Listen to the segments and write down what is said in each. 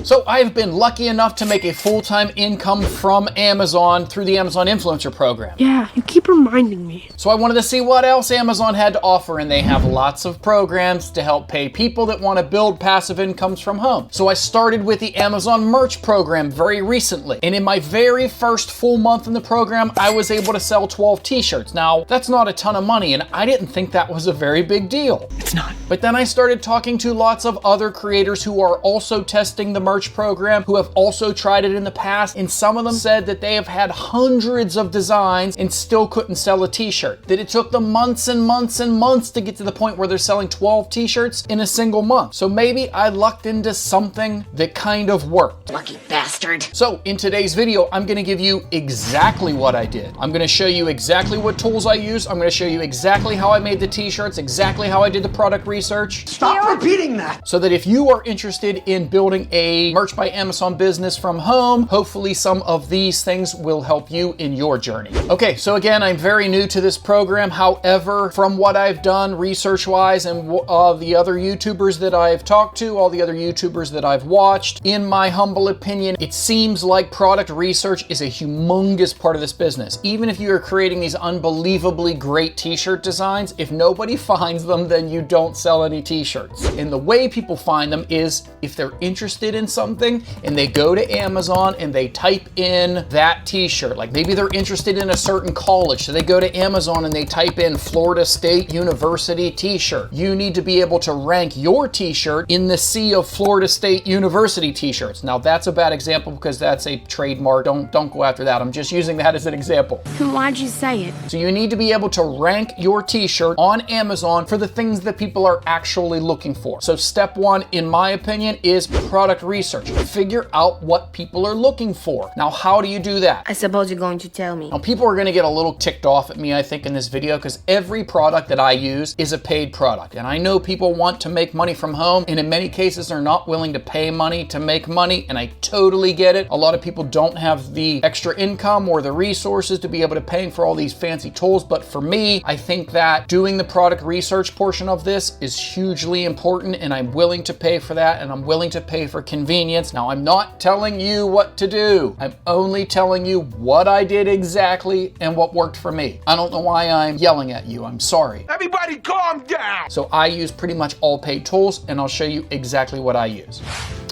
So I've been lucky enough to make a full-time income from Amazon through the Amazon Influencer Program. Yeah, you keep reminding me. So I wanted to see what else Amazon had to offer, and they have lots of programs to help pay people that want to build passive incomes from home. So I started with the Amazon Merch Program very recently. And in my very first full month in the program, I was able to sell 12 t-shirts. Now, that's not a ton of money, and I didn't think that was a very big deal. It's not. But then I started talking to lots of other creators who are also testing the merch program, who have also tried it in the past, and some of them said that they have had hundreds of designs and still couldn't sell a t-shirt. That it took them months and months and months to get to the point where they're selling 12 t-shirts in a single month. So maybe I lucked into something that kind of worked. Lucky bastard. So in today's video, I'm gonna give you exactly what I did. I'm gonna show you exactly what tools I use. I'm gonna show you exactly how I made the t-shirts, exactly how I did the product research. Stop repeating that! So that if you are interested in building a Merch by Amazon business from home, hopefully some of these things will help you in your journey. Okay, so again, I'm very new to this program. However, from what I've done research-wise and the other YouTubers that I've talked to, all the other YouTubers that I've watched, in my humble opinion, it seems like product research is a humongous part of this business. Even if you are creating these unbelievably great t-shirt designs, if nobody finds them, then you don't sell any t-shirts. And the way people find them is if they're interested in something and they go to Amazon and they type in that t-shirt, like maybe they're interested in a certain college, so they go to Amazon and they type in Florida State University t-shirt. You need to be able to rank your t-shirt in the sea of Florida State University t-shirts. Now that's a bad example because that's a trademark. Don't go after that. I'm just using that as an example. Why'd you say it? So you need to be able to rank your t-shirt on Amazon for the things that people are actually looking for. So step one, in my opinion, is product research. Figure out what people are looking for. Now, how do you do that? I suppose you're going to tell me. Now, people are gonna get a little ticked off at me, I think, in this video, because every product that I use is a paid product. And I know people want to make money from home, and in many cases, they're not willing to pay money to make money, and I totally get it. A lot of people don't have the extra income or the resources to be able to pay for all these fancy tools, but for me, I think that doing the product research portion of this is hugely important, and I'm willing to pay for that, and I'm willing to pay for convenience. Now, I'm not telling you what to do. I'm only telling you what I did exactly and what worked for me. I don't know why I'm yelling at you. I'm sorry. Everybody calm down! So I use pretty much all paid tools, and I'll show you exactly what I use.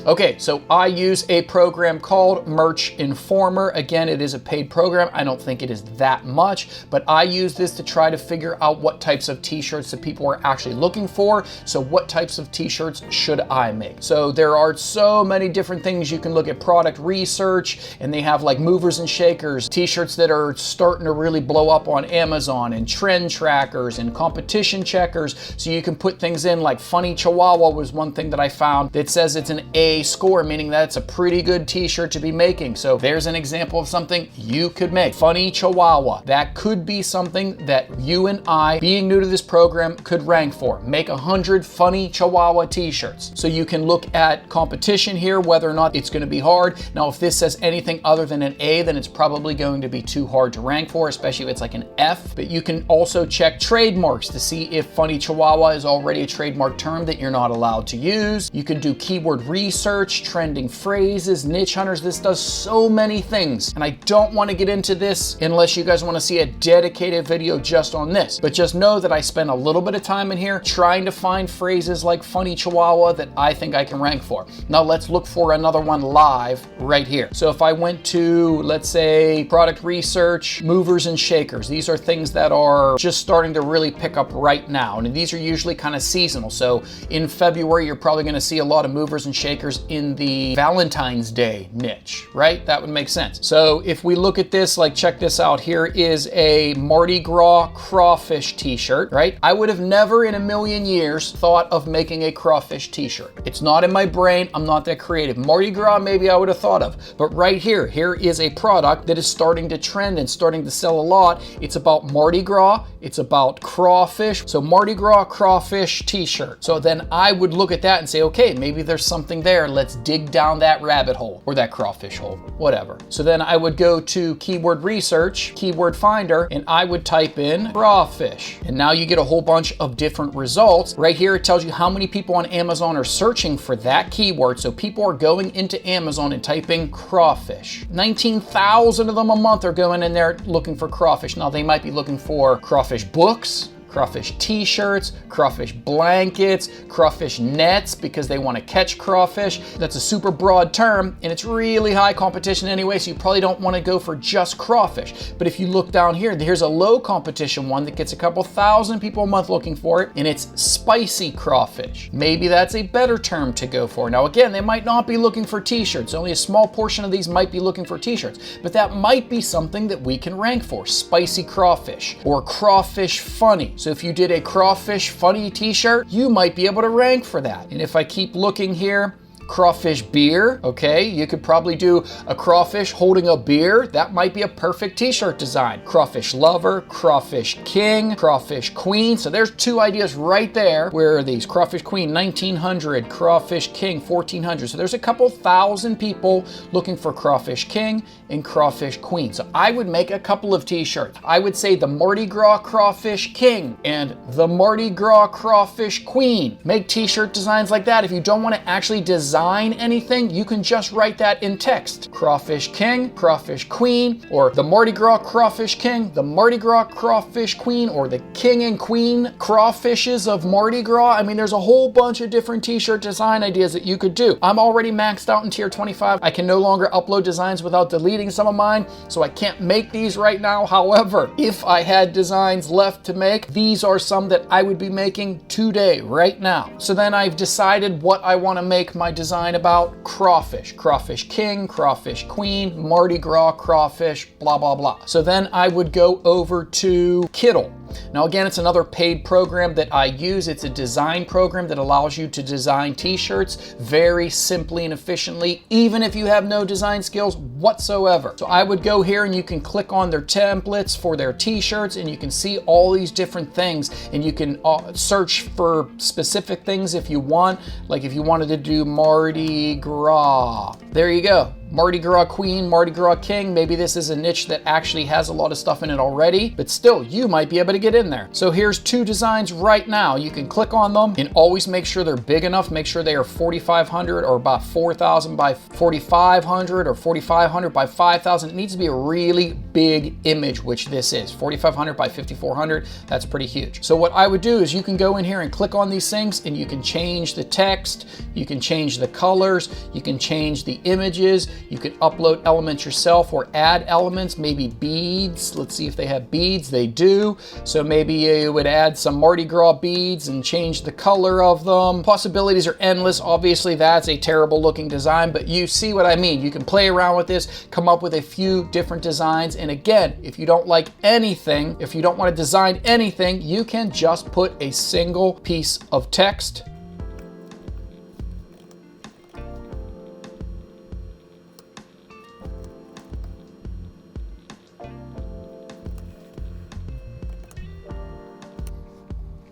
Okay, so I use a program called Merch Informer. Again, it is a paid program. I don't think it is that much, but I use this to try to figure out what types of t-shirts that people are actually looking for. So what types of t-shirts should I make? So there are so many different things. You can look at product research, and they have like movers and shakers, t-shirts that are starting to really blow up on Amazon, and trend trackers and competition checkers. So you can put things in like Funny Chihuahua was one thing that I found that says it's an A score, meaning that it's a pretty good t-shirt to be making. So there's an example of something you could make. Funny Chihuahua. That could be something that you and I, being new to this program, could rank for. Make 100 Funny Chihuahua t-shirts. So you can look at competition here, whether or not it's going to be hard. Now, if this says anything other than an A, then it's probably going to be too hard to rank for, especially if it's like an F. But you can also check trademarks to see if Funny Chihuahua is already a trademark term that you're not allowed to use. You can do keyword research, trending phrases, niche hunters. This does so many things. And I don't want to get into this unless you guys want to see a dedicated video just on this. But just know that I spend a little bit of time in here trying to find phrases like Funny Chihuahua that I think I can rank for. Now let's look for another one live right here. So if I went to, let's say, product research, movers and shakers, these are things that are just starting to really pick up right now. And these are usually kind of seasonal. So in February, you're probably going to see a lot of movers and shakers in the Valentine's Day niche, right? That would make sense. So if we look at this, like check this out, here is a Mardi Gras crawfish t-shirt, right? I would have never in a million years thought of making a crawfish t-shirt. It's not in my brain. I'm not that creative. Mardi Gras, maybe I would have thought of, but right here is a product that is starting to trend and starting to sell a lot. It's about Mardi Gras. It's about crawfish. So Mardi Gras crawfish t-shirt. So then I would look at that and say, okay, maybe there's something there. there, let's dig down that rabbit hole or that crawfish hole, whatever. So then I would go to keyword research, keyword finder, and I would type in crawfish. And now you get a whole bunch of different results. Right here, it tells you how many people on Amazon are searching for that keyword. So people are going into Amazon and typing crawfish. 19,000 of them a month are going in there looking for crawfish. Now they might be looking for crawfish books, crawfish t-shirts, crawfish blankets, crawfish nets because they want to catch crawfish. That's a super broad term and it's really high competition anyway, so you probably don't want to go for just crawfish. But if you look down here, here's a low competition one that gets a couple thousand people a month looking for it, and it's spicy crawfish. Maybe that's a better term to go for. Now again, they might not be looking for t-shirts. Only a small portion of these might be looking for t-shirts, but that might be something that we can rank for. Spicy crawfish or crawfish funny. So if you did a crawfish funny t-shirt, you might be able to rank for that. And if I keep looking here, crawfish beer, okay, you could probably do a crawfish holding a beer. That might be a perfect t-shirt design. Crawfish lover, crawfish king, crawfish queen. So there's two ideas right there. Where are these? Crawfish queen 1900, crawfish king 1400. So there's a couple thousand people looking for crawfish king and crawfish queen. So I would make a couple of t-shirts. I would say the Mardi Gras crawfish king and the Mardi Gras crawfish queen. Make t-shirt designs like that. If you don't want to actually design anything, you can just write that in text. Crawfish king, crawfish queen, or the Mardi Gras crawfish king, the Mardi Gras crawfish queen, or the king and queen crawfishes of Mardi Gras. I mean, there's a whole bunch of different t-shirt design ideas that you could do. I'm already maxed out in tier 25. I can no longer upload designs without deleting some of mine, so I can't make these right now. However, if I had designs left to make, these are some that I would be making today, right now. So then I've decided what I want to make my design about: crawfish, crawfish king, crawfish queen, Mardi Gras crawfish, blah, blah, blah. So then I would go over to Kittl. Now again, it's another paid program that I use. It's a design program that allows you to design t-shirts very simply and efficiently, even if you have no design skills whatsoever. So I would go here and you can click on their templates for their t-shirts and you can see all these different things, and you can search for specific things if you want. Like if you wanted to do Mardi Gras, there you go. Mardi Gras queen, Mardi Gras king. Maybe this is a niche that actually has a lot of stuff in it already, but still you might be able to get in there. So here's two designs right now. You can click on them and always make sure they're big enough. Make sure they are 4,500 or about 4,000 by 4,500 or 4,500 by 5,000. It needs to be a really big image, which this is 4,500 by 5,400. That's pretty huge. So what I would do is you can go in here and click on these things and you can change the text, you can change the colors, you can change the images. You can upload elements yourself or add elements, maybe beads. Let's see if they have beads. They do. So maybe you would add some Mardi Gras beads and change the color of them. Possibilities are endless. Obviously, that's a terrible looking design, but you see what I mean. You can play around with this, come up with a few different designs. And again, if you don't like anything, if you don't want to design anything, you can just put a single piece of text.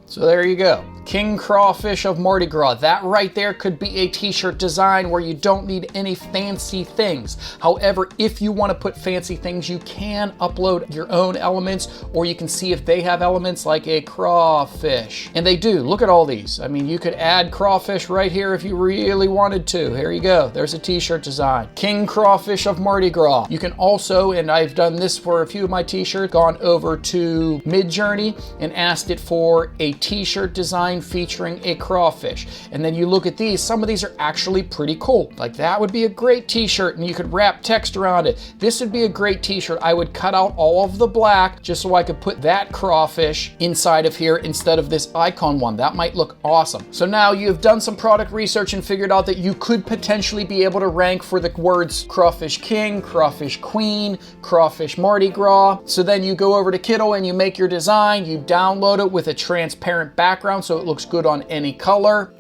So there you go. King Crawfish of Mardi Gras. That right there could be a t-shirt design where you don't need any fancy things. However, if you want to put fancy things, you can upload your own elements, or you can see if they have elements like a crawfish. And they do. Look at all these. I mean, you could add crawfish right here if you really wanted to. Here you go. There's a t-shirt design. King Crawfish of Mardi Gras. You can also, and I've done this for a few of my t-shirts, gone over to Midjourney and asked it for a t-shirt design featuring a crawfish. And then you look at these, some of these are actually pretty cool. Like that would be a great t-shirt and you could wrap text around it. This would be a great t-shirt. I would cut out all of the black just so I could put that crawfish inside of here instead of this icon one. That might look awesome. So now you've done some product research and figured out that you could potentially be able to rank for the words crawfish king, crawfish queen, crawfish Mardi Gras. So then you go over to Kittl and you make your design, you download it with a transparent background so it looks good on any color.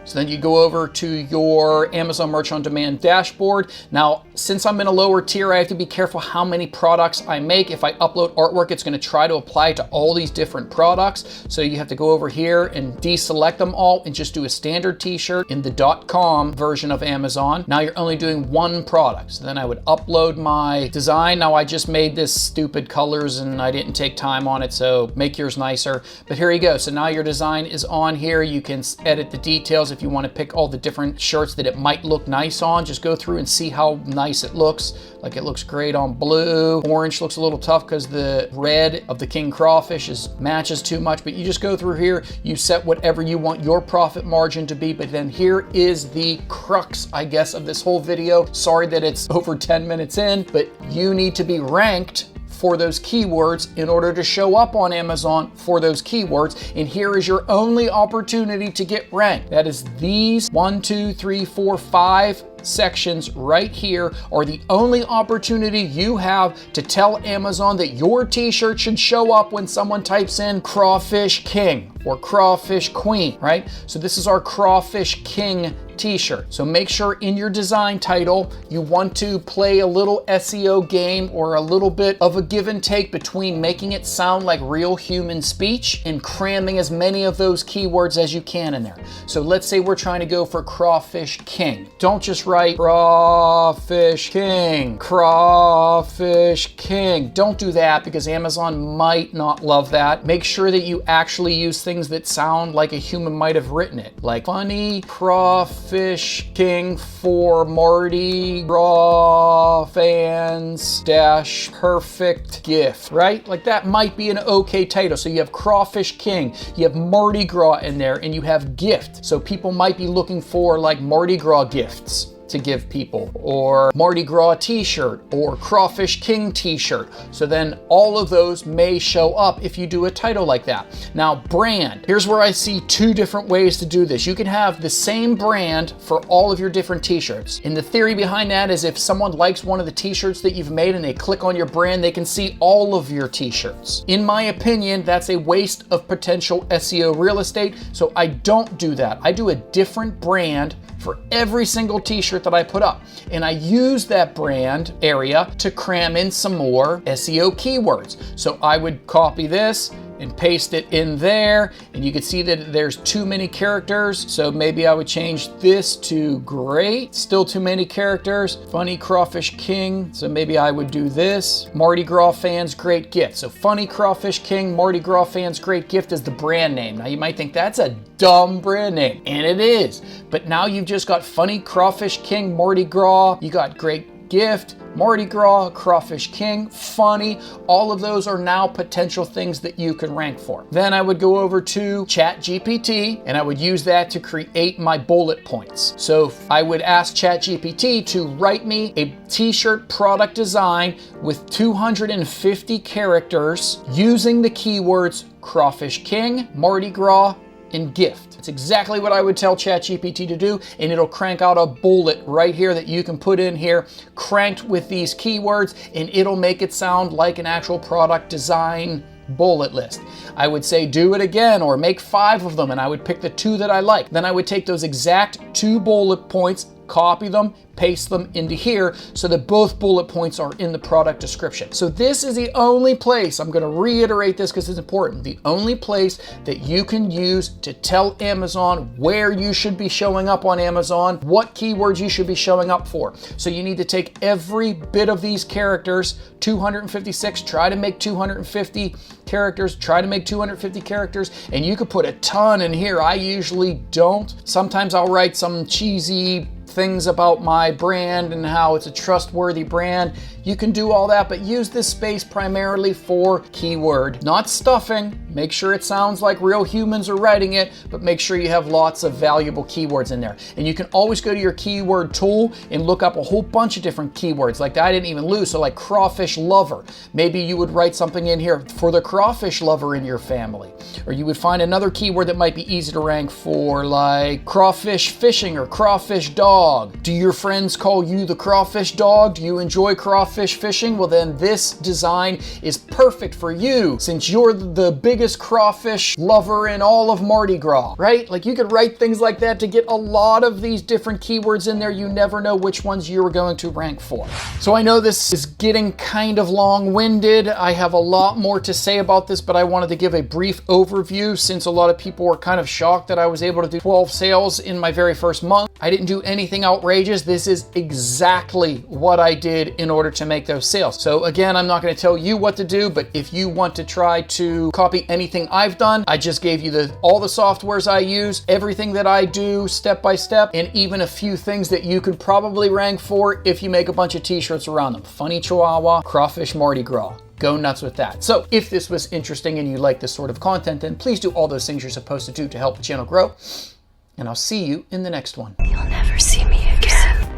So then you go over to your Amazon Merch on Demand dashboard. Now, since I'm in a lower tier, I have to be careful how many products I make. If I upload artwork, it's gonna try to apply to all these different products. So you have to go over here and deselect them all and just do a standard t-shirt in the .com version of Amazon. Now you're only doing one product. So then I would upload my design. Now I just made this stupid colors and I didn't take time on it, so make yours nicer. But here you go. So now your design is on here. You can edit the details if you want to pick all the different shirts that it might look nice on. Just go through and see how nice it looks. Like it looks great on blue. Orange looks a little tough because the red of the king crawfish matches too much, but you just go through here, you set whatever you want your profit margin to be. But then here is the crux, I guess, of this whole video. Sorry that it's over 10 minutes in, but you need to be ranked for those keywords in order to show up on Amazon for those keywords. And here is your only opportunity to get ranked. That is these 1, 2, 3, 4, 5 sections right here are the only opportunity you have to tell Amazon that your t-shirt should show up when someone types in Crawfish King or Crawfish Queen, right? So this is our Crawfish King t-shirt. So make sure in your design title, you want to play a little SEO game or a little bit of a give and take between making it sound like real human speech and cramming as many of those keywords as you can in there. So let's say we're trying to go for Crawfish King. Don't just write Crawfish King, Crawfish King. Don't do that because Amazon might not love that. Make sure that you actually use things that sound like a human might have written it, like funny Crawfish King for Mardi Gras fans dash perfect gift, right? Like that might be an okay title. So you have Crawfish King, you have Mardi Gras in there, and you have gift. So people might be looking for like Mardi Gras gifts to give people, or Mardi Gras t-shirt, or Crawfish King t-shirt. So then all of those may show up if you do a title like that. Now, brand. Here's where I see two different ways to do this. You can have the same brand for all of your different t-shirts. And the theory behind that is if someone likes one of the t-shirts that you've made and they click on your brand, they can see all of your t-shirts. In my opinion, that's a waste of potential SEO real estate. So I don't do that. I do a different brand for every single t-shirt that I put up. And I use that brand area to cram in some more SEO keywords. So I would copy this and paste it in there, and you can see that there's too many characters. So maybe I would change this to great, still too many characters. Funny Crawfish King, so maybe I would do this. Mardi Gras fans great gift. So Funny Crawfish King, Mardi Gras fans great gift is the brand name. Now you might think that's a dumb brand name, and it is, but now you've just got Funny Crawfish King, Mardi Gras, you got great gift, Mardi Gras, Crawfish King, funny. All of those are now potential things that you can rank for. Then I would go over to ChatGPT and I would use that to create my bullet points. So I would ask ChatGPT to write me a t-shirt product design with 250 characters using the keywords Crawfish King, Mardi Gras, and gift. It's exactly what I would tell ChatGPT to do, and it'll crank out a bullet right here that you can put in here, cranked with these keywords, and it'll make it sound like an actual product design bullet list. I would say do it again or make 5 of them, and I would pick the 2 that I like. Then I would take those exact 2 bullet points, copy them, paste them into here so that both bullet points are in the product description. So this is the only place, I'm gonna reiterate this because it's important, the only place that you can use to tell Amazon where you should be showing up on Amazon, what keywords you should be showing up for. So you need to take every bit of these characters, 256, try to make 250 characters, try to make 250 characters, and you could put a ton in here. I usually don't. Sometimes I'll write some cheesy things about my brand and how it's a trustworthy brand. You can do all that, but use this space primarily for keyword, not stuffing. Make sure it sounds like real humans are writing it, but make sure you have lots of valuable keywords in there. And you can always go to your keyword tool and look up a whole bunch of different keywords like that I didn't even lose. So like crawfish lover, maybe you would write something in here for the crawfish lover in your family. Or you would find another keyword that might be easy to rank for, like crawfish fishing or crawfish dog. Do your friends call you the crawfish dog? Do you enjoy crawfish fishing? Well, then this design is perfect for you since you're the biggest biggest crawfish lover in all of Mardi Gras, right? Like you could write things like that to get a lot of these different keywords in there. You never know which ones you're going to rank for. So I know this is getting kind of long-winded. I have a lot more to say about this, but I wanted to give a brief overview since a lot of people were kind of shocked that I was able to do 12 sales in my very first month. I didn't do anything outrageous. This is exactly what I did in order to make those sales. So again, I'm not going to tell you what to do, but if you want to try to copy anything I've done, I just gave you all the softwares I use, everything that I do step by step, and even a few things that you could probably rank for if you make a bunch of t-shirts around them. Funny Chihuahua, Crawfish Mardi Gras. Go nuts with that. So if this was interesting and you like this sort of content, then please do all those things you're supposed to do to help the channel grow. And I'll see you in the next one. You'll never see me again.